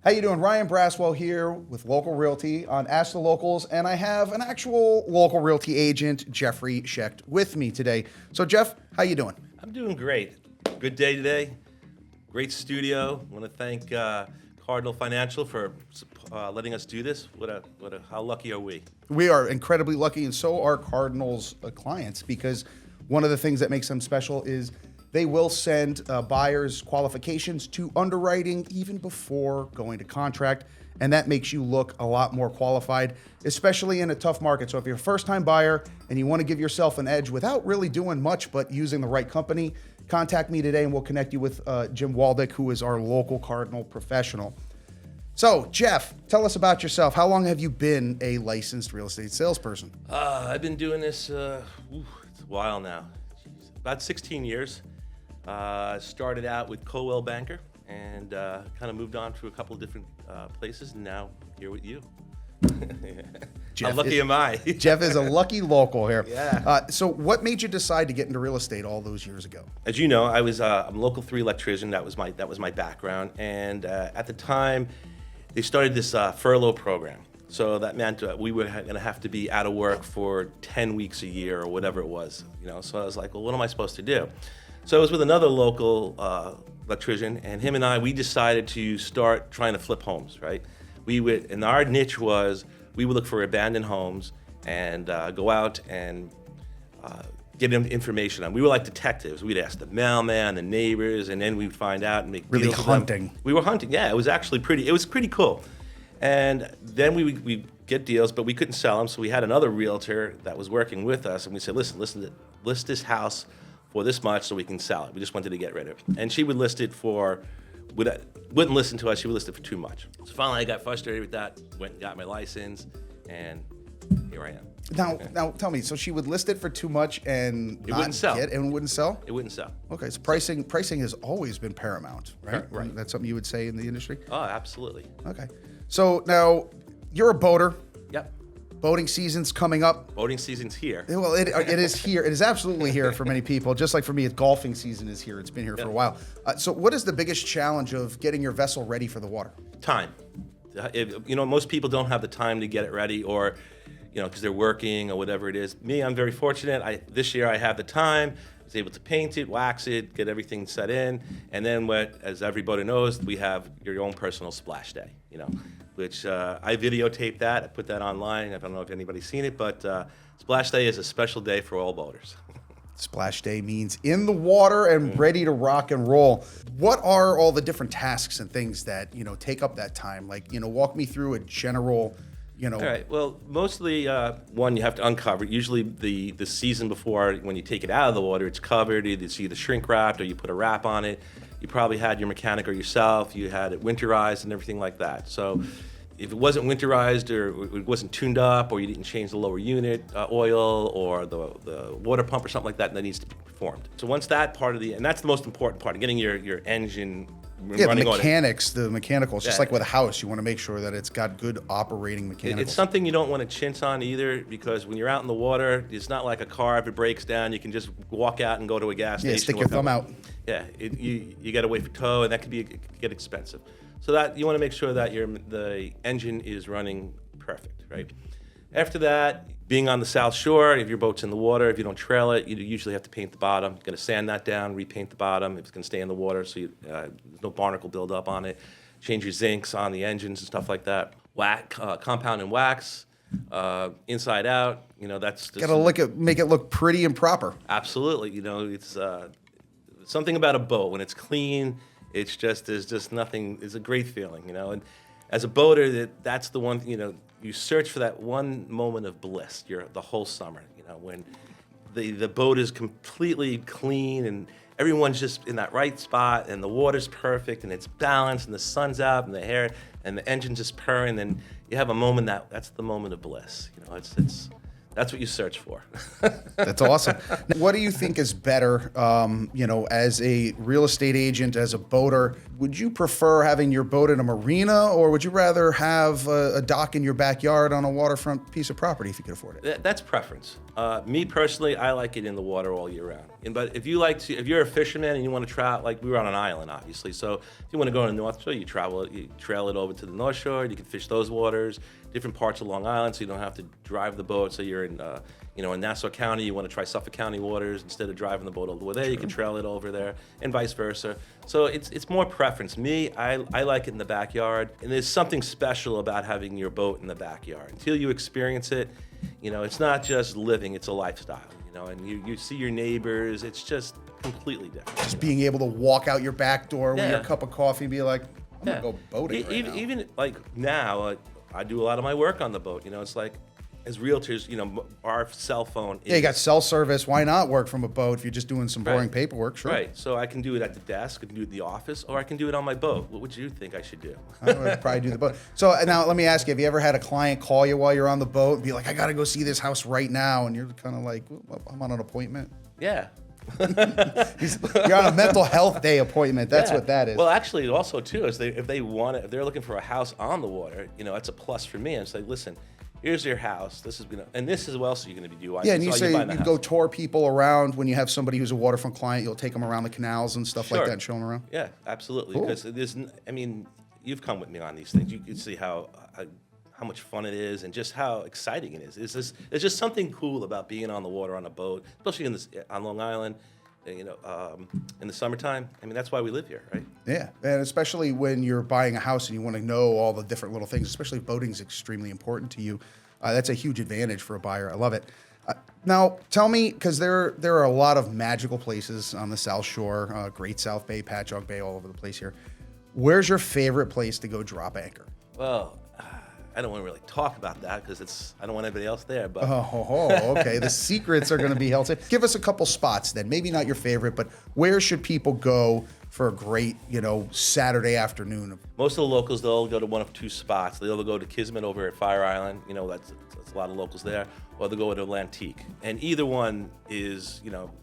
How you doing? Ryan Braswell here with Local Realty on Ask the Locals, and I have an actual Local Realty agent, Jeffery Schect, with me today. So, Jeff, how you doing? I'm doing great. Good day today. Great studio. I want to thank Cardinal Financial for letting us do this. How lucky are we? We are incredibly lucky, and so are Cardinal's clients, because one of the things that makes them special is they will send buyers' qualifications to underwriting even before going to contract, and that makes you look a lot more qualified, especially in a tough market. So if you're a first-time buyer and you want to give yourself an edge without really doing much but using the right company, contact me today and we'll connect you with Jim Waldeck, who is our local Cardinal professional. So, Jeff, tell us about yourself. How long have you been a licensed real estate salesperson? I've been doing this it's a while now. Jeez, about 16 years. Started out with Coldwell Banker and kind of moved on to a couple of different places, and now here with you. How lucky am I? Jeff is a lucky local here. Yeah. So what made you decide to get into real estate all those years ago? As you know, I'm a local 3 electrician. That was my background, and at the time, they started this furlough program. So that meant we were going to have to be out of work for 10 weeks a year or whatever it was. So I was like, well, what am I supposed to do? So I was with another local electrician, and him and we decided to start trying to flip homes, right? And our niche was, we would look for abandoned homes and go out and get information on. We were like detectives. We'd ask the mailman, the neighbors, and then we'd find out and make really deals with hunting. them. We were hunting, yeah. It was actually pretty cool. And then we get deals, but we couldn't sell them, so we had another realtor that was working with us, and we said, list this house for this much so we can sell it. We just wanted to get rid of it. And she would list it wouldn't listen to us, she would list it for too much. So finally I got frustrated with that, went and got my license, and here I am. Now tell me, so she would list it for too much and It wouldn't sell. It wouldn't sell? It wouldn't sell. Okay, so pricing has always been paramount, right? Right. That's something you would say in the industry? Oh, absolutely. Okay. So now, you're a boater. Yep. Boating season's coming up. Boating season's here. Well, it is here. It is absolutely here for many people. Just like for me, golfing season is here. It's been here for a while. So what is the biggest challenge of getting your vessel ready for the water? Time. Most people don't have the time to get it ready, or because they're working or whatever it is. Me, I'm very fortunate. This year I have the time. I was able to paint it, wax it, get everything set in, and then as everybody knows, we have your own personal splash day. Which I videotaped that. I put that online. I don't know if anybody's seen it, but Splash Day is a special day for all boaters. Splash Day means in the water and ready to rock and roll. What are all the different tasks and things that take up that time? Like, walk me through a general. All right. Well, mostly one, you have to uncover it. Usually the season before, when you take it out of the water, it's covered. It's either shrink wrapped or you put a wrap on it. You probably had your mechanic or yourself. You had it winterized and everything like that. So if it wasn't winterized or it wasn't tuned up, or you didn't change the lower unit oil or the water pump or something like that needs to be performed. So once that part and that's the most important part, getting your engine running the on mechanics, the mechanicals, just like with a house, you want to make sure that it's got good operating mechanicals. It's something you don't want to chintz on either, because when you're out in the water, it's not like a car. If it breaks down, you can just walk out and go to a gas station. Yeah, stick your thumb out. Yeah, you got to wait for tow, and that could get expensive. So that you want to make sure that the engine is running perfect, right? After that, being on the South Shore, if your boat's in the water, if you don't trail it, you usually have to paint the bottom. You're going to sand that down, repaint the bottom if it's going to stay in the water, so there's no barnacle buildup on it. Change your zincs on the engines and stuff like that. Compound and wax, inside out. That's just got to make it look pretty and proper. Absolutely. It's something about a boat when it's clean. There's just nothing. It's a great feeling, And as a boater, that's the one. You search for that one moment of bliss. The whole summer, when the boat is completely clean and everyone's just in that right spot and the water's perfect and it's balanced and the sun's out and the engine's just purring. And you have a moment that's the moment of bliss. That's what you search for. That's awesome. Now, what do you think is better, as a real estate agent, as a boater? Would you prefer having your boat in a marina, or would you rather have a dock in your backyard on a waterfront piece of property if you could afford it? That's preference. Me personally, I like it in the water all year round. But if you're a fisherman and you want to travel, like we were on an island, obviously. So if you want to go to the North Shore, you trail it over to the North Shore. You can fish those waters, different parts of Long Island, so you don't have to drive the boat. So you're in, in Nassau County, you want to try Suffolk County waters instead of driving the boat all the way there. You can trail it over there, and vice versa. So it's more preference. Me, I like it in the backyard, and there's something special about having your boat in the backyard. Until you experience it, it's not just living; it's a lifestyle. And you see your neighbors. It's just completely different. Just being able to walk out your back door with your cup of coffee and be like, I'm gonna go boating right now. Even like now, I do a lot of my work on the boat. It's like, as realtors, our cell phone is... Yeah, you got cell service. Why not work from a boat if you're just doing some boring paperwork? Sure. Right. So I can do it at the desk, I can do it in the office, or I can do it on my boat. What would you think I should do? I would probably do the boat. So now let me ask you, have you ever had a client call you while you're on the boat and be like, I got to go see this house right now? And you're kind of like, well, I'm on an appointment. Yeah. You're on a mental health day appointment. That's what that is. Well, actually, also too, is if they're looking for a house on the water, it's a plus for me. And say, listen, here's your house. This is and this is what else are you going to be doing? Yeah, and you say you go tour people around when you have somebody who's a waterfront client. You'll take them around the canals and stuff like that and show them around. Yeah, absolutely. Cool. Because you've come with me on these things. You can see how much fun it is and just how exciting it is. There's just something cool about being on the water on a boat, especially on Long Island. In the summertime. That's why we live here, right? Yeah, and especially when you're buying a house and you want to know all the different little things, especially if boating is extremely important to you. That's a huge advantage for a buyer. I love it. Now, tell me, because there are a lot of magical places on the South Shore, Great South Bay, Patchogue Bay, all over the place here. Where's your favorite place to go drop anchor? Well, I don't want to really talk about that because I don't want anybody else there. But okay. The secrets are going to be held safe. Give us a couple spots then. Maybe not your favorite, but where should people go for a great, Saturday afternoon? Most of the locals, they'll go to one of two spots. They'll either go to Kismet over at Fire Island. That's a lot of locals there. Or they'll go to L'Antique. And either one is,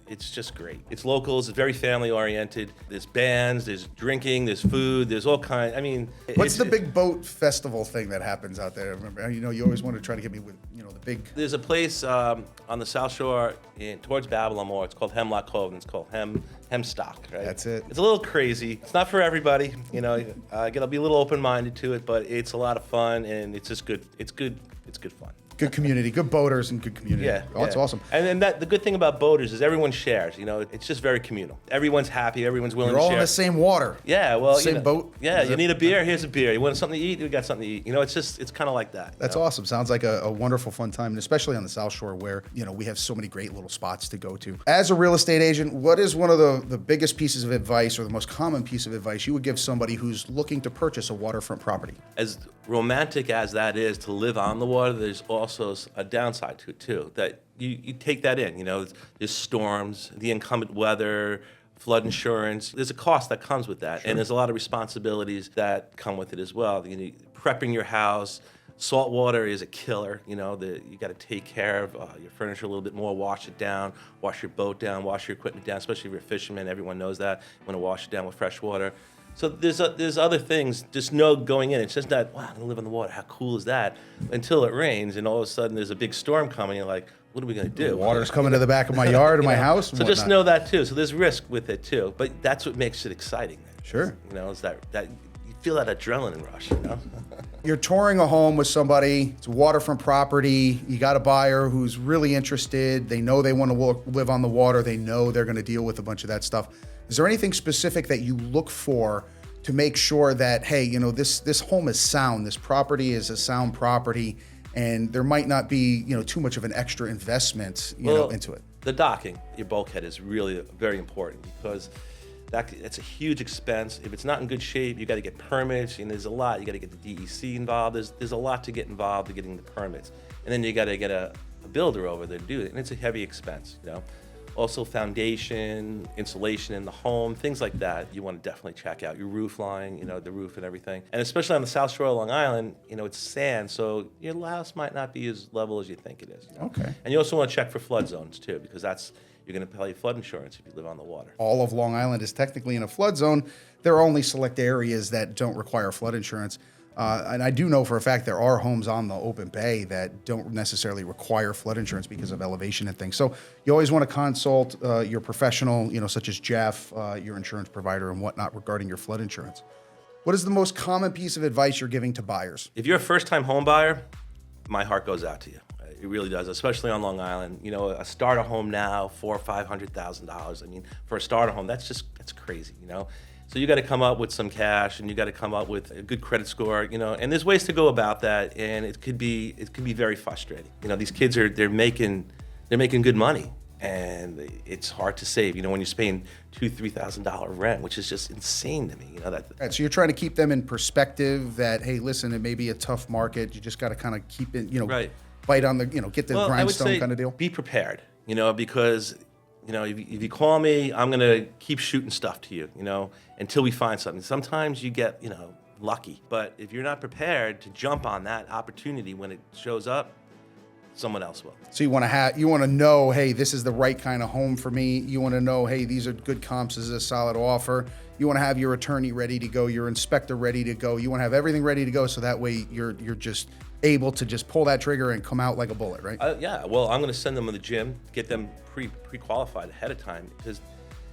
it's just great. It's locals. It's very family oriented. There's bands. There's drinking. There's food. There's all kinds. What's the big boat festival thing that happens out there? Remember, you always want to try to get me with, the big. There's a place on the South Shore towards Babylon Moor. It's called Hemlock Cove, and it's called Hemstock. Right. That's it. It's a little crazy. It's not for everybody. Gotta be a little open-minded to it, but it's a lot of fun, and it's just good. It's good. It's good fun. Good community, good boaters, and good community. Yeah, that's awesome. And then the good thing about boaters is everyone shares. It's just very communal. Everyone's happy. Everyone's willing You're to share. all in the same water. Yeah, well, same boat. Yeah, you need a beer. Here's a beer. You want something to eat? We got something to eat. It's kind of like that. That's awesome. Sounds like a wonderful, fun time, and especially on the South Shore where we have so many great little spots to go to. As a real estate agent, what is one of the biggest pieces of advice or the most common piece of advice you would give somebody who's looking to purchase a waterfront property? As romantic as that is to live on the water, there's also a downside to it too. That you take that in. There's storms, the inclement weather, flood insurance. There's a cost that comes with that, and there's a lot of responsibilities that come with it as well. Prepping your house. Salt water is a killer. You got to take care of your furniture a little bit more, wash it down, wash your boat down, wash your equipment down, especially if you're a fisherman. Everyone knows that. You want to wash it down with fresh water. So there's other things. Just know going in, it's just not, wow, I'm going to live on the water. How cool is that? Until it rains, and all of a sudden there's a big storm coming. You're like, what are we going to do? The water's coming to the back of my yard or my house. So just know that too. So there's risk with it too. But that's what makes it exciting. Sure. Is that you feel that adrenaline rush, You're touring a home with somebody, it's a waterfront property, you got a buyer who's really interested, they know they want to live on the water, they know they're going to deal with a bunch of that stuff. Is there anything specific that you look for to make sure that, hey, this home is sound, this property is a sound property, and there might not be, too much of an extra investment, into it? The docking, your bulkhead is really very important because it's a huge expense. If it's not in good shape, you got to get permits, and there's a lot. You got to get the DEC involved. There's a lot to get involved in getting the permits, and then you got to get a builder over there to do it, and it's a heavy expense. Also foundation, insulation in the home, things like that. You want to definitely check out your roof line, the roof and everything. And especially on the South Shore of Long Island, it's sand, so your house might not be as level as you think it is. Okay. And you also want to check for flood zones too, because you're going to pay flood insurance if you live on the water. All of Long Island is technically in a flood zone. There are only select areas that don't require flood insurance. And I do know for a fact there are homes on the open bay that don't necessarily require flood insurance because of elevation and things. So you always want to consult your professional, such as Jeff, your insurance provider and whatnot regarding your flood insurance. What is the most common piece of advice you're giving to buyers? If you're a first-time home buyer, my heart goes out to you. It really does, especially on Long Island. A starter home now, $400,000 or $500,000. I mean, for a starter home, that's crazy. So you got to come up with some cash, and you got to come up with a good credit score. And there's ways to go about that, and it could be very frustrating. These kids they're making good money, and it's hard to save. When you're paying $2,000-$3,000 rent, which is just insane to me. Right, so you're trying to keep them in perspective that, hey, listen, it may be a tough market. You just got to kind of keep it, right. Bite on the, get the grindstone kind of deal. Be prepared, because if you call me, I'm gonna keep shooting stuff to you, until we find something. Sometimes you get, lucky, but if you're not prepared to jump on that opportunity when it shows up, someone else will. So you want to know, hey, this is the right kind of home for me. You want to know, hey, these are good comps. This is a solid offer. You want to have your attorney ready to go, your inspector ready to go. You want to have everything ready to go, so that way you're just able to just pull that trigger and come out like a bullet, right? Yeah. Well, I'm going to send them to the gym, get them pre-qualified ahead of time, because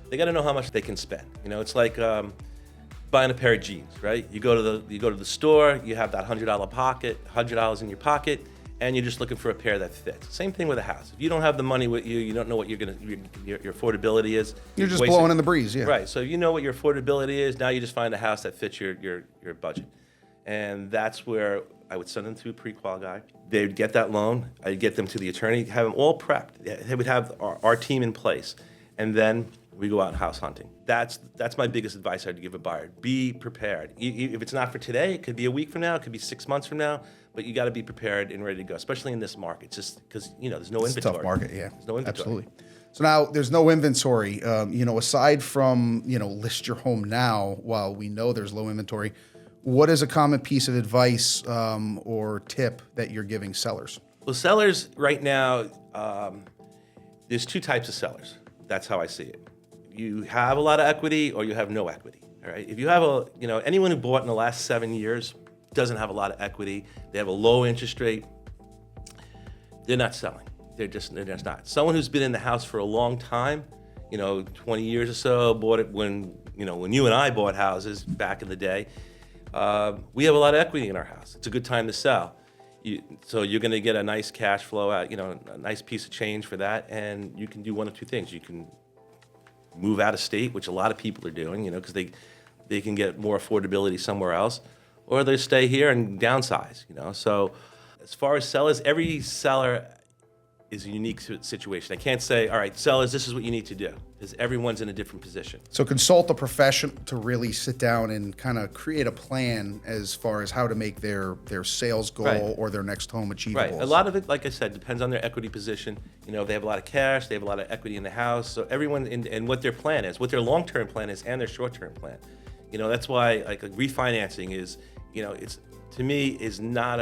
they got to know how much they can spend. It's like buying a pair of jeans, right? You go to the store, you have that $100 in your pocket, and you're just looking for a pair that fits. Same thing with a house. If you don't have the money with you, you don't know what your affordability is. You're just blowing in the breeze, yeah. Right. So if you know what your affordability is, now you just find a house that fits your budget, and that's where I would send them to a pre-qual guy. They would get that loan. I'd get them to the attorney, have them all prepped. They would have our team in place, and then we go out house hunting. That's my biggest advice I'd give a buyer. Be prepared. If it's not for today, it could be a week from now, it could be 6 months from now, but you got to be prepared and ready to go, especially in this market, just because there's no inventory. It's a tough market, yeah. There's no inventory. Absolutely. So now there's no inventory. Aside from list your home now while we know there's low inventory, what is a common piece of advice or tip that you're giving sellers? Well, sellers right now, there's two types of sellers. That's how I see it. You have a lot of equity or you have no equity. All right. If you have anyone who bought in the last 7 years doesn't have a lot of equity, they have a low interest rate, they're not selling. They're just not. Someone who's been in the house for a long time, 20 years or so, bought it when you and I bought houses back in the day. We have a lot of equity in our house. It's a good time to sell. So you're going to get a nice cash flow out, a nice piece of change for that, and you can do one of two things. You can move out of state, which a lot of people are doing, because they can get more affordability somewhere else, or they stay here and downsize, So as far as sellers, every seller is a unique situation. I can't say, all right, sellers, this is what you need to do, because everyone's in a different position. So consult a professional to really sit down and kind of create a plan as far as how to make their sales goal Right. or their next home achievable. Right. A lot of it, like I said, depends on their equity position. If they have a lot of cash, they have a lot of equity in the house. So everyone and what their plan is, what their long-term plan is, and their short-term plan. That's why like refinancing is, it's to me is not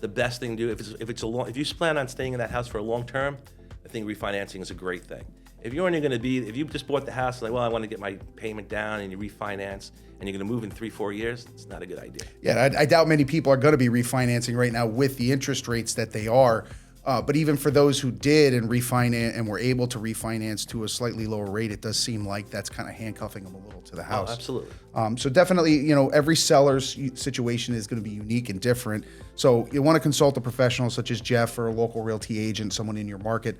the best thing to do. If you plan on staying in that house for a long term, I think refinancing is a great thing. If you just bought the house, like, well, I want to get my payment down, and you refinance, and you're going to move in 3-4 years, it's not a good idea. Yeah, I doubt many people are going to be refinancing right now with the interest rates that they are. But even for those who did and refinance and were able to refinance to a slightly lower rate, it does seem like that's kind of handcuffing them a little to the house. Oh, absolutely. So definitely, every seller's situation is going to be unique and different. So you want to consult a professional such as Jeff or a local realty agent, someone in your market,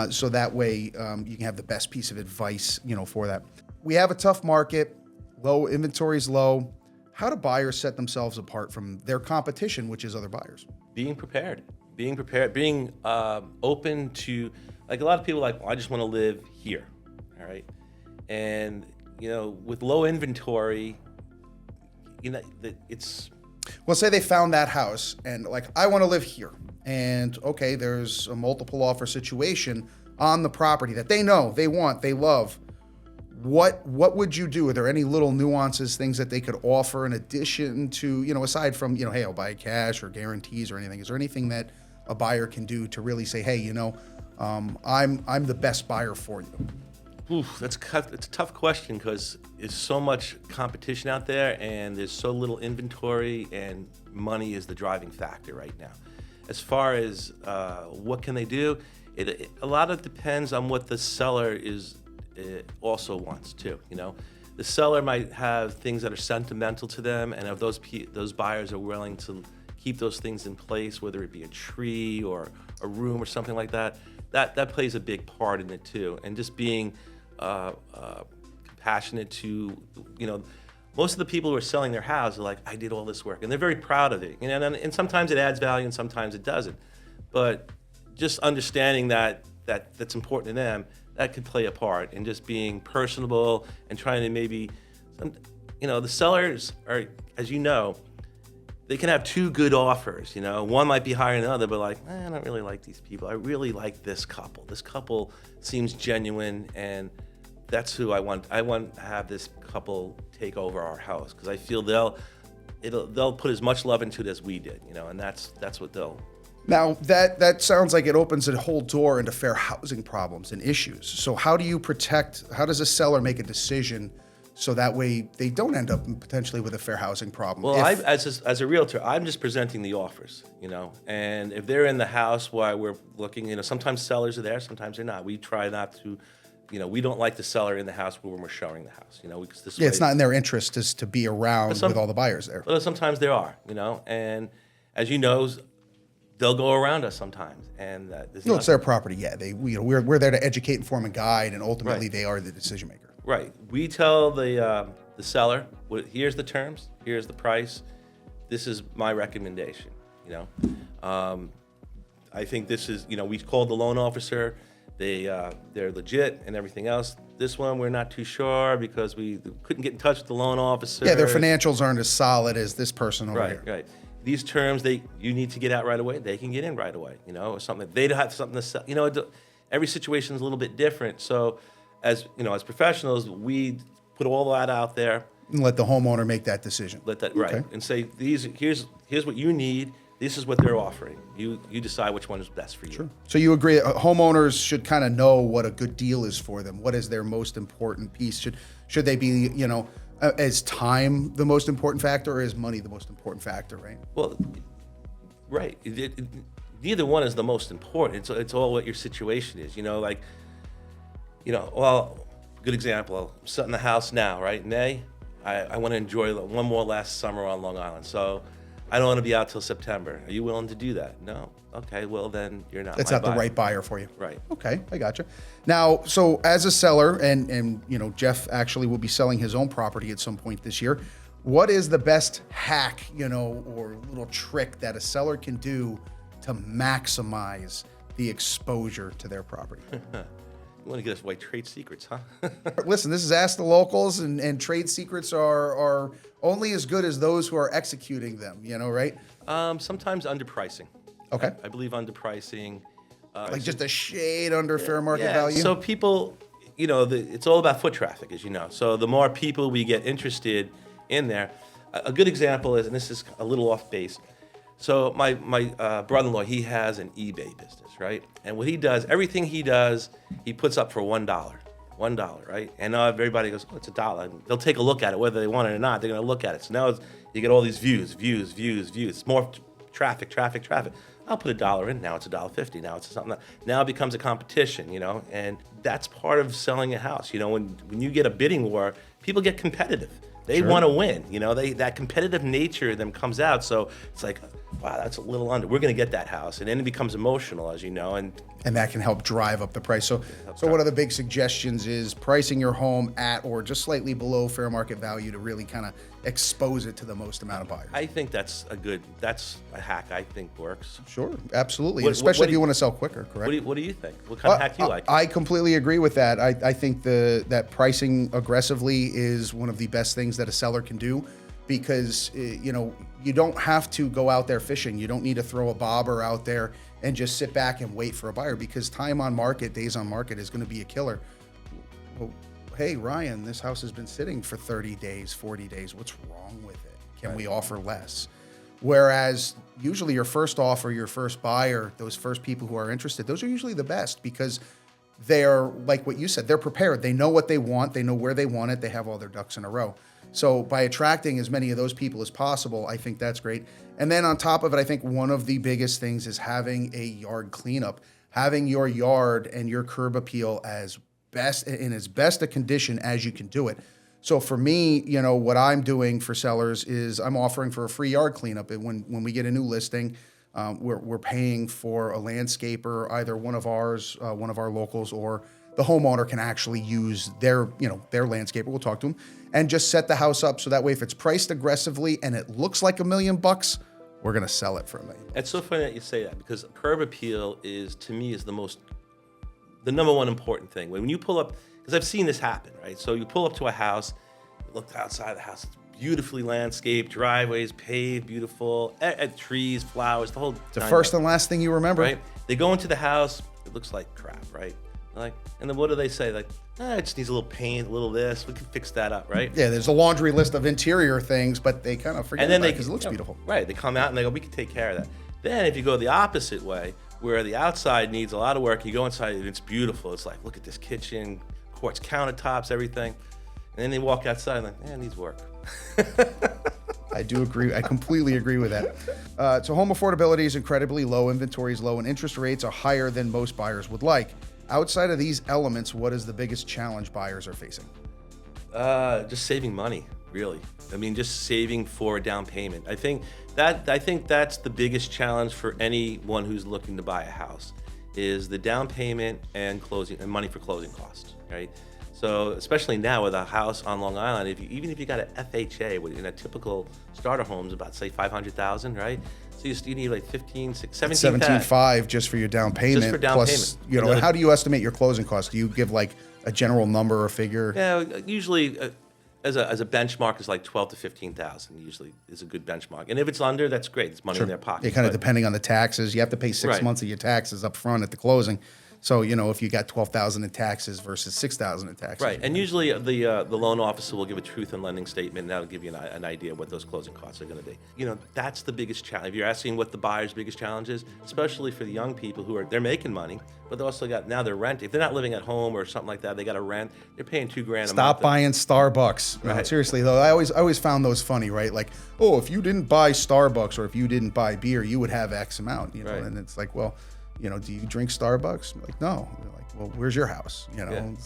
so that way you can have the best piece of advice, for that. We have a tough market, low inventory is low. How do buyers set themselves apart from their competition, which is other buyers? Being prepared, being open to, like a lot of people like, well, I just want to live here, all right? And, with low inventory, it's... Well, say they found that house and like, I want to live here. And okay, there's a multiple offer situation, on the property that they know, they want, they love, what would you do? Are there any little nuances, things that they could offer in addition to, aside from, hey, I'll buy cash or guarantees or anything? Is there anything that a buyer can do to really say, hey, I'm the best buyer for you? Oof, it's a tough question because there's so much competition out there and there's so little inventory, and money is the driving factor right now. As far as what can they do, a lot of it depends on what the seller also wants too. The seller might have things that are sentimental to them, and if those buyers are willing to keep those things in place, whether it be a tree or a room or something like that, that plays a big part in it too. And just being compassionate to, most of the people who are selling their house are like, I did all this work, and they're very proud of it. And sometimes it adds value and sometimes it doesn't. But just understanding that's important to them, that could play a part in just being personable and trying to maybe, the sellers are, as you know, they can have two good offers. One might be higher than the other, but I don't really like these people. I really like this couple. This couple seems genuine, and that's who I want. I want to have this couple take over our house because I feel they'll put as much love into it as we did, and that's what they'll. Now, that sounds like it opens a whole door into fair housing problems and issues. So how does a seller make a decision so that way they don't end up potentially with a fair housing problem? Well, as a realtor, I'm just presenting the offers, and if they're in the house while we're looking, sometimes sellers are there, sometimes they're not. We try not to, we don't like the seller in the house when we're showing the house, because it's not in their interest is to be around with all the buyers there. But sometimes there are, and as you know, they'll go around us sometimes, and it's their property. Yeah, we're there to educate, inform, and guide, and ultimately They are the decision maker. Right. We tell the seller, here's the terms, here's the price. This is my recommendation. I think this is. We called the loan officer. They're legit and everything else. This one we're not too sure because we couldn't get in touch with the loan officer. Yeah, their financials aren't as solid as this person over here. Right. These terms, you need to get out right away. They can get in right away, or something. They don't have something to sell. Every situation is a little bit different. So, as professionals, we put all that out there and let the homeowner make that decision. Right, and say here's what you need. This is what they're offering. You decide which one is best for you. Sure. So you agree homeowners should kind of know what a good deal is for them. What is their most important piece? Should they be is time the most important factor, or is money the most important factor, right? Well, right. Neither one is the most important. It's all what your situation is. Good example. I'm sitting in the house now, right? May, I want to enjoy one more last summer on Long Island. So I don't want to be out till September. Are you willing to do that? No. Okay, well then you're not. That's not the right buyer for you. Right. Okay, I gotcha. Now, so as a seller, and Jeff actually will be selling his own property at some point this year. What is the best hack, or little trick that a seller can do to maximize the exposure to their property? You want to get us away trade secrets, huh? Listen, this is Ask the Locals, and trade secrets are only as good as those who are executing them, right? Sometimes underpricing. Okay. I believe underpricing. Just a shade under fair market value? So people, it's all about foot traffic, as you know. So the more people we get interested in there. A good example is, and this is a little off base, so my brother-in-law, he has an eBay business, right? And what he does, everything he does, he puts up for $1. $1, right? And now everybody goes, oh, it's $1. And they'll take a look at it, whether they want it or not. They're going to look at it. So now you get all these views. It's more traffic. I'll put $1 in. Now it's $1.50. Now it's something. Now it becomes a competition, and that's part of selling a house. When you get a bidding war, people get competitive. They want to win. That competitive nature in them comes out. So it's like, wow, that's a little under. We're going to get that house, and then it becomes emotional, as you know, and that can help drive up the price. So one of the big suggestions is pricing your home at or just slightly below fair market value to really kind of expose it to the most amount of buyers. I think that's a hack. I think works. Sure, absolutely, especially if you want to sell quicker. Correct. What do you think? What kind of hack do you like? I completely agree with that. I think that pricing aggressively is one of the best things that a seller can do, because you don't have to go out there fishing. You don't need to throw a bobber out there and just sit back and wait for a buyer, because time on market, days on market is going to be a killer. Well, hey, Ryan, this house has been sitting for 30 days, 40 days. What's wrong with it? Can we offer less? Whereas usually your first offer, your first buyer, those first people who are interested, those are usually the best, because they're, like what you said, they're prepared. They know what they want. They know where they want it. They have all their ducks in a row. So by attracting as many of those people as possible, I think that's great. And then on top of it, I think one of the biggest things is having a yard cleanup, having your yard and your curb appeal as best in as best a condition as you can do it. So for me, what I'm doing for sellers is I'm offering for a free yard cleanup. And when we get a new listing, we're paying for a landscaper, either one of ours, one of our locals, or the homeowner can actually use their landscaper. We'll talk to them and just set the house up so that way, if it's priced aggressively and it looks like $1 million, we're gonna sell it for $1 million. It's so funny that you say that, because curb appeal is, to me, is the number one important thing. When you pull up, because I've seen this happen, right? So you pull up to a house, you look outside the house, it's beautifully landscaped, driveways paved, beautiful, trees, flowers, the whole. The first and last thing you remember. Right? They go into the house, it looks like crap, right? And then what do they say? It just needs a little paint, a little this. We can fix that up, right? Yeah, there's a laundry list of interior things, but they kind of forget about it because it looks beautiful. Right, they come out and they go, we can take care of that. Then if you go the opposite way, where the outside needs a lot of work, you go inside and it's beautiful. It's like, look at this kitchen, quartz countertops, everything. And then they walk outside and it needs work. I do agree. I completely agree with that. So home affordability is incredibly low, inventory is low, and interest rates are higher than most buyers would like. Outside of these elements, what is the biggest challenge buyers are facing? Just saving money, really. I mean, just saving for a down payment. I think that's the biggest challenge for anyone who's looking to buy a house, is the down payment and closing and money for closing costs, right? So especially now with a house on Long Island, even if you got an FHA, in a typical starter home is about, say, $500,000, right? So you need like 15, 16, 17.5 just for your down payment. Just for down plus, payment. And how do you estimate your closing costs? Do you give like a general number or figure? Yeah, usually as a benchmark is like 12 to 15,000. Usually is a good benchmark, and if it's under, that's great. It's money in their pocket. Yeah, kind of depending on the taxes. You have to pay 6 months of your taxes up front at the closing. So, if you got $12,000 in taxes versus $6,000 in taxes. Right, and usually the loan officer will give a truth in lending statement, and that'll give you an idea of what those closing costs are going to be. That's the biggest challenge. If you're asking what the buyer's biggest challenge is, especially for the young people they're making money, but they also now they're renting. If they're not living at home or something like that, they got to rent. They're paying $2,000 a month. Stop buying Starbucks. Right. No, seriously though, I always found those funny, right? Like, oh, if you didn't buy Starbucks or if you didn't buy beer, you would have X amount. Right. And it's like, well, do you drink Starbucks? Like, no. They're like, well, where's your house?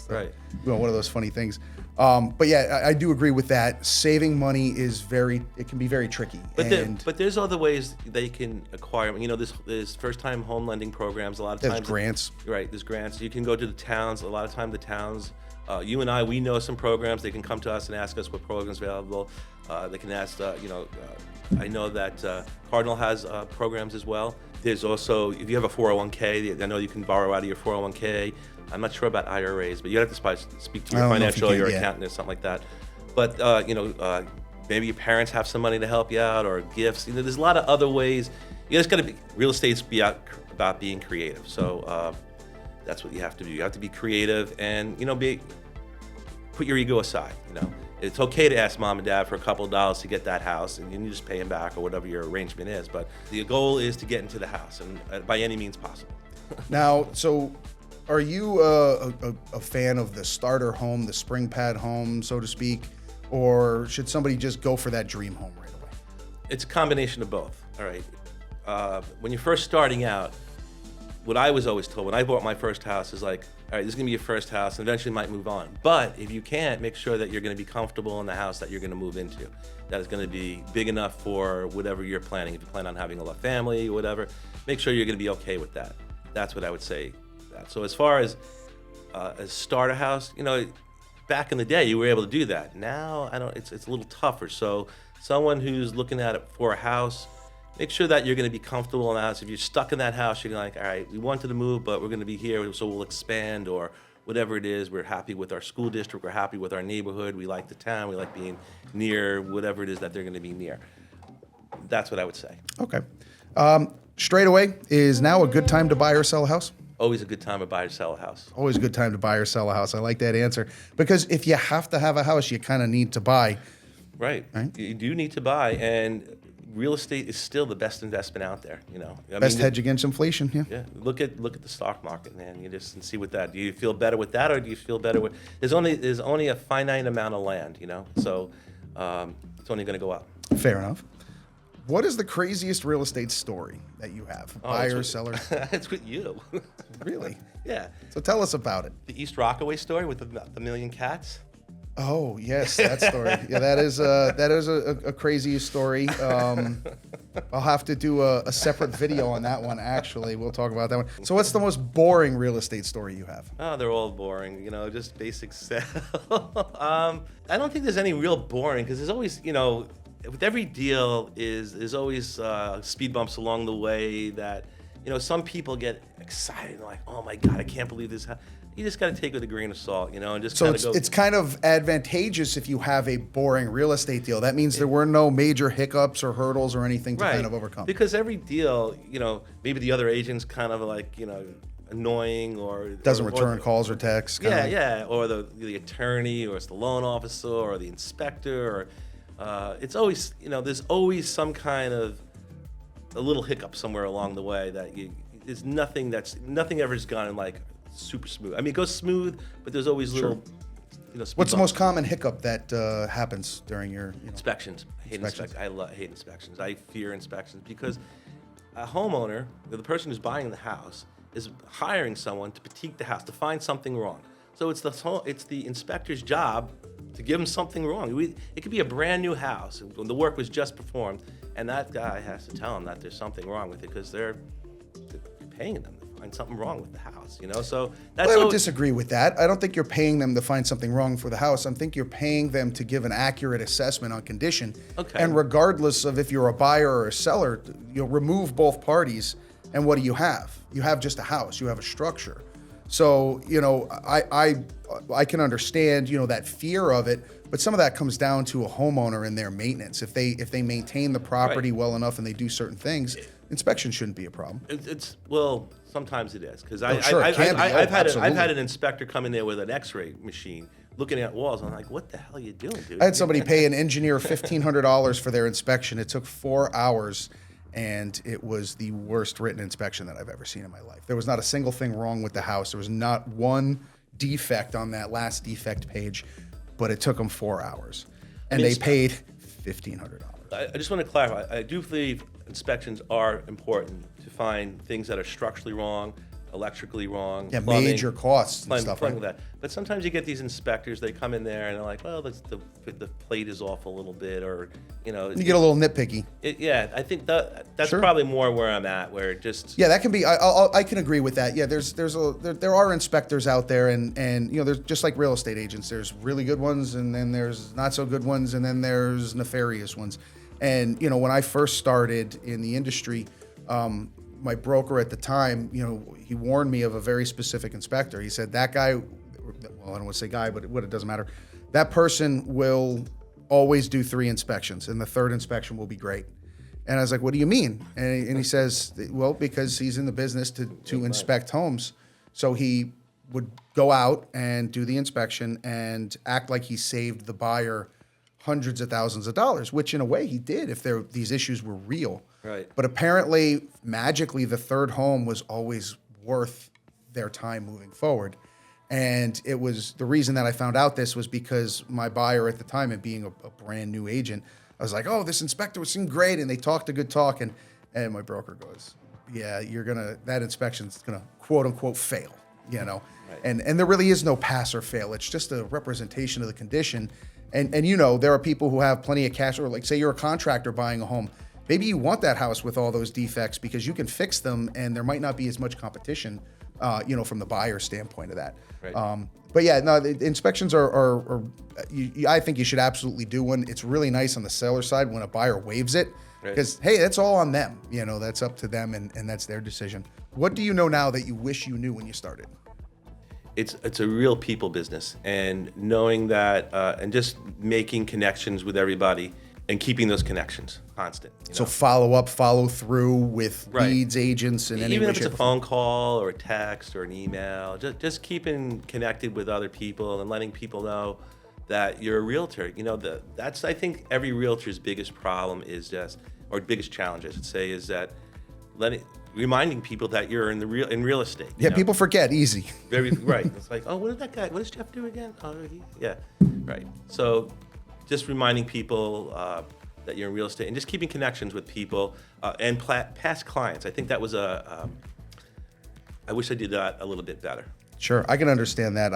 Right. One of those funny things. But yeah, I do agree with that. Saving money it can be very tricky. But there's other ways they can acquire. There's first-time home lending programs. A lot of times there's grants. Right. There's grants. You can go to the towns. A lot of time the towns. You and I, we know some programs. They can come to us and ask us what programs are available. They can ask. I know that Cardinal has programs as well. There's also, if you have a 401k, I know you can borrow out of your 401k. I'm not sure about IRAs, but you have to speak to your financial or your accountant or something like that. But maybe your parents have some money to help you out, or gifts. There's a lot of other ways. You just got to be. Real estate's about being creative. So that's what you have to do. You have to be creative and put your ego aside. It's okay to ask mom and dad for a couple of dollars to get that house, and you just pay them back or whatever your arrangement is. But the goal is to get into the house, and by any means possible. Now, so are you a fan of the starter home, the spring pad home, so to speak, or should somebody just go for that dream home right away? It's a combination of both. All right. When you're first starting out, what I was always told when I bought my first house is like, all right, this is going to be your first house, and eventually might move on. But if you can't, make sure that you're going to be comfortable in the house that you're going to move into. That is going to be big enough for whatever you're planning. If you plan on having a family or whatever, make sure you're going to be okay with that. That's what I would say. So as far as a starter house, back in the day, you were able to do that. Now, it's a little tougher. So someone who's looking at it for a house, make sure that you're going to be comfortable in the house. If you're stuck in that house, you're like, all right, we wanted to move, but we're going to be here, so we'll expand, or whatever it is. We're happy with our school district. We're happy with our neighborhood. We like the town. We like being near whatever it is that they're going to be near. That's what I would say. Okay. Straight away, is now a good time to buy or sell a house? Always a good time to buy or sell a house. Always a good time to buy or sell a house. I like that answer. Because if you have to have a house, you kind of need to buy. Right. You do need to buy, and real estate is still the best investment out there. Best hedge against inflation, yeah. Yeah. Look at the stock market, man. You just see what that. Do you feel better with that, or do you feel better with? There's only a finite amount of land, so it's only going to go up. Fair enough. What is the craziest real estate story that you have? Buyer, seller? It's with you. Really? Yeah. So tell us about it. The East Rockaway story with the million cats. Oh yes, that story. Yeah, that is a crazy story. I'll have to do a separate video on that one. Actually, we'll talk about that one. So, what's the most boring real estate story you have? Oh, they're all boring. Just basic stuff. I don't think there's any real boring because there's always, with every deal there's always speed bumps along the way that, some people get excited and like, oh my God, I can't believe this. You just got to take it with a grain of salt, and just so it's kind of advantageous if you have a boring real estate deal. That means there were no major hiccups or hurdles or anything to kind of overcome. Because every deal, maybe the other agent's kind of like, annoying or doesn't return calls or texts. Yeah, or the attorney, or it's the loan officer, or the inspector, or it's always, there's always some kind of a little hiccup somewhere along the way that there's nothing ever has gone like super smooth. I mean, it goes smooth, but there's always little, What's bumps. the most common hiccup that happens during your inspections? I hate inspections. I hate inspections. I fear inspections because a homeowner, the person who's buying the house, is hiring someone to critique the house, to find something wrong. So it's the inspector's job to give them something wrong. It could be a brand new house when the work was just performed, and that guy has to tell them that there's something wrong with it because they're paying them to find something wrong with the house. So that's. Well, I would disagree with that. I don't think you're paying them to find something wrong for the house. I think you're paying them to give an accurate assessment on condition. Okay. And regardless of if you're a buyer or a seller, you'll remove both parties. And what do you have? You have just a house. You have a structure. So, I can understand, that fear of it, but some of that comes down to a homeowner and their maintenance. If they maintain the property well enough and they do certain things, inspection shouldn't be a problem. Well, sometimes it is because I've had an inspector come in there with an X-ray machine looking at walls. I'm like, what the hell are you doing, dude? I had somebody pay an engineer $1,500 for their inspection. It took 4 hours. And it was the worst written inspection that I've ever seen in my life. There was not a single thing wrong with the house. There was not one defect on that last defect page, but it took them 4 hours. And they paid $1,500. I just want to clarify. I do believe inspections are important to find things that are structurally wrong, electrically wrong, yeah, plumbing, major costs and stuff like that. But sometimes you get these inspectors, they come in there and they're like, well, the plate is off a little bit, or, you get a little nitpicky. I think that's Sure. probably more where I'm at, where it just... Yeah, that can be, I can agree with that. Yeah, there are inspectors out there, and there's just like real estate agents. There's really good ones, and then there's not so good ones, and then there's nefarious ones. And, when I first started in the industry, my broker at the time, he warned me of a very specific inspector. He said, that guy, well, I don't want to say guy, but it doesn't matter. That person will always do 3 inspections, and the 3rd inspection will be great. And I was like, what do you mean? And he says, well, because he's in the business to inspect homes. So he would go out and do the inspection and act like he saved the buyer hundreds of thousands of dollars, which in a way he did if these issues were real. Right. But apparently, magically, the 3rd home was always worth their time moving forward. And it was the reason that I found out this was because my buyer at the time, and being a brand new agent, I was like, oh, this inspector seemed great. And they talked a good talk. And my broker goes, yeah, that inspection's going to quote unquote fail, Right. And there really is no pass or fail. It's just a representation of the condition. And there are people who have plenty of cash, or like say you're a contractor buying a home. Maybe you want that house with all those defects because you can fix them, and there might not be as much competition, from the buyer standpoint of that. Right. But yeah, no, the inspections are I think you should absolutely do one. It's really nice on the seller side when a buyer waives it, because hey, that's all on them. That's up to them, and that's their decision. What do you know now that you wish you knew when you started? It's a real people business, and knowing that, and just making connections with everybody. and keeping those connections constant. So follow up, follow through with leads, agents, and even if it's a phone call or a text or an email, just keeping connected with other people and letting people know that you're a realtor. That's I think every realtor's biggest problem is or biggest challenge, I should say, is that reminding people that you're in real estate. Yeah, people forget easy. Very right. It's like, oh, what does Jeff do again? Oh, yeah, right. So just reminding people that you're in real estate and just keeping connections with people and past clients. I think that was I wish I did that a little bit better. Sure, I can understand that.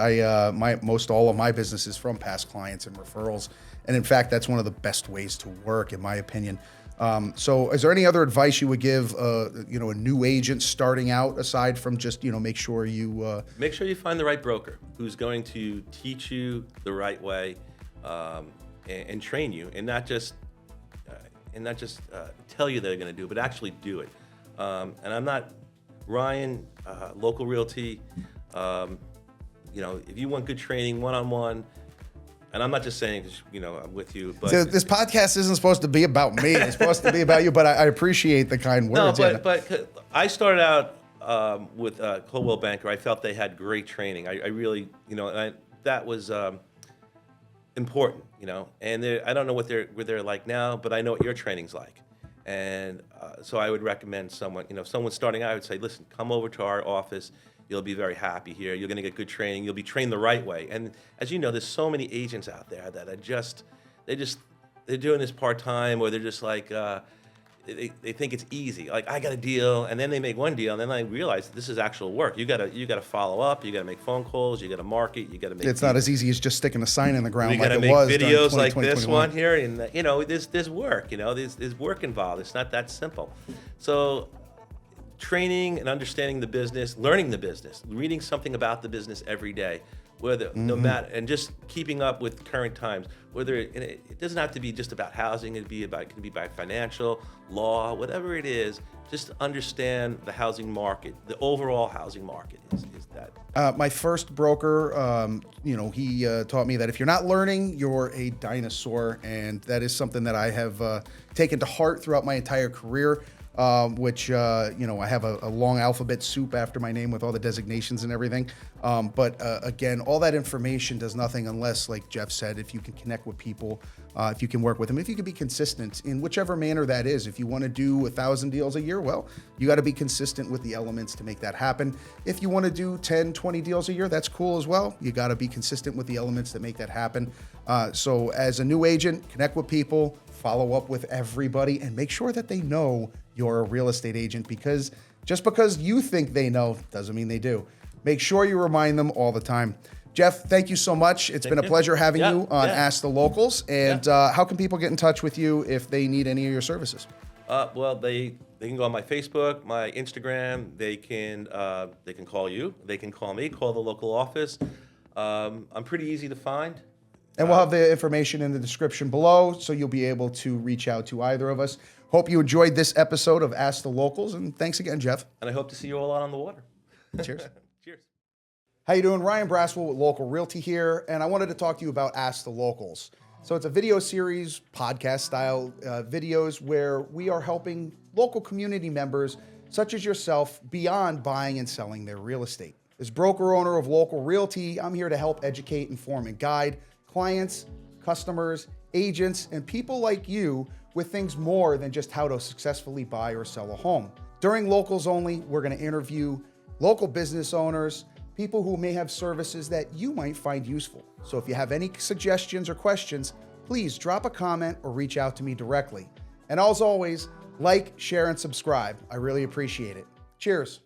Most all of my business is from past clients and referrals, and in fact, that's one of the best ways to work, in my opinion. So, is there any other advice you would give, a new agent starting out, aside from just make sure you find the right broker who's going to teach you the right way and train you, and not just tell you they're going to do, but actually do it. And I'm not Ryan, Local Realty. If you want good training one-on-one, and I'm not just saying, I'm with you, but so this podcast isn't supposed to be about me. It's supposed to be about you. But I appreciate the kind words. No, but I started out with Coldwell Banker. I felt they had great training. I really, that was important. And I don't know what they're like now, but I know what your training's like. And so I would recommend someone, someone starting out, I would say, listen, come over to our office. You'll be very happy here. You're going to get good training. You'll be trained the right way. And as you know, there's so many agents out there that are they're doing this part-time, or they're just like, they think it's easy. Like, I got a deal, and then they make one deal, and then they realize this is actual work. You got to follow up. You got to make phone calls. You got to market. You got to make. It's not as easy as just sticking a sign in the ground. You got to make videos like this one here, and there's work. There's work involved. It's not that simple. So, training and understanding the business, learning the business, reading something about the business every day, no matter, and just keeping up with current times. Whether it doesn't have to be just about housing, it can be by financial, law, whatever it is. Just understand the housing market, the overall housing market is that. My first broker, he taught me that if you're not learning, you're a dinosaur, and that is something that I have taken to heart throughout my entire career. Which I have a long alphabet soup after my name with all the designations and everything. But again, all that information does nothing unless, like Jeff said, if you can connect with people, if you can work with them, if you can be consistent in whichever manner that is. If you want to do 1,000 deals a year, well, you got to be consistent with the elements to make that happen. If you want to do 10, 20 deals a year, that's cool as well. You got to be consistent with the elements that make that happen. So as a new agent, connect with people, follow up with everybody, and make sure that they know you're a real estate agent, because just because you think they know doesn't mean they do. Make sure you remind them all the time. Jeff, thank you so much. It's been a pleasure having you on Ask the Locals. And how can people get in touch with you if they need any of your services? Well, they can go on my Facebook, my Instagram. They can call you. They can call me. Call the local office. I'm pretty easy to find. And we'll have the information in the description below, so you'll be able to reach out to either of us. Hope you enjoyed this episode of Ask the Locals, and thanks again, Jeff. And I hope to see you all out on the water. Cheers. Cheers. How you doing? Ryan Braswell with Local Realty here, and I wanted to talk to you about Ask the Locals. So it's a video series, podcast-style videos where we are helping local community members, such as yourself, beyond buying and selling their real estate. As broker owner of Local Realty, I'm here to help educate, inform, and guide clients, customers, agents, and people like you with things more than just how to successfully buy or sell a home. During Locals Only, we're going to interview local business owners, people who may have services that you might find useful. So if you have any suggestions or questions, please drop a comment or reach out to me directly. And as always, like, share, and subscribe. I really appreciate it. Cheers.